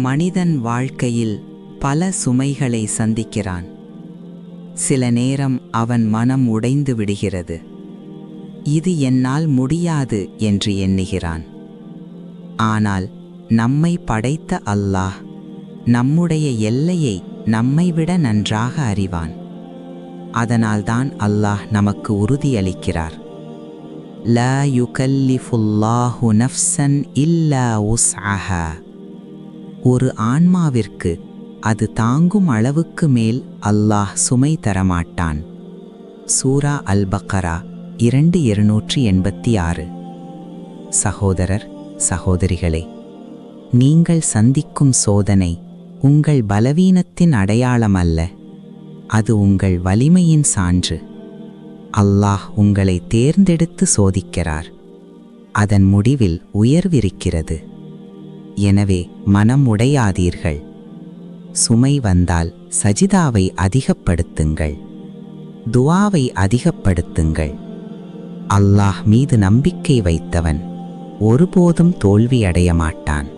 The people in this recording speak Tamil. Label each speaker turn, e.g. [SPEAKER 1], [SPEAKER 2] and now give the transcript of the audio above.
[SPEAKER 1] மனிதன் வாழ்க்கையில் பல சுமைகளை சந்திக்கிறான். சில நேரம் அவன் மனம் உடைந்து விடுகிறது. இது என்னால் முடியாது என்று எண்ணுகிறான். ஆனால் நம்மை படைத்த அல்லாஹ் நம்முடைய எல்லையை நம்மைவிட நன்றாக அறிவான். அதனால்தான் அல்லாஹ் நமக்கு உறுதியளிக்கிறார். லா யுகல்லிஃபுல்லாஹு நஃப்ஸன் இல்லா உஸ்அஹா. ஒரு ஆன்மாவிற்கு அது தாங்கும் அளவுக்கு மேல் அல்லாஹ் சுமை தரமாட்டான். சூரா அல்-பக்ரா 286. சகோதரர் சகோதரிகளே, நீங்கள் சந்திக்கும் சோதனை உங்கள் பலவீனத்தின் அடையாளம் அல்ல, அது உங்கள் வலிமையின் சான்று. அல்லாஹ் உங்களை தேர்ந்தெடுத்து சோதிக்கிறார். அதன் முடிவில் உயர்விருக்கிறது. எனவே மனம் உடையாதீர்கள். சுமை வந்தால் சஜிதாவை அதிகப்படுத்துங்கள், துஆவை அதிகப்படுத்துங்கள். அல்லாஹ் மீது நம்பிக்கை வைத்தவன் ஒருபோதும் தோல்வியடைய மாட்டான்.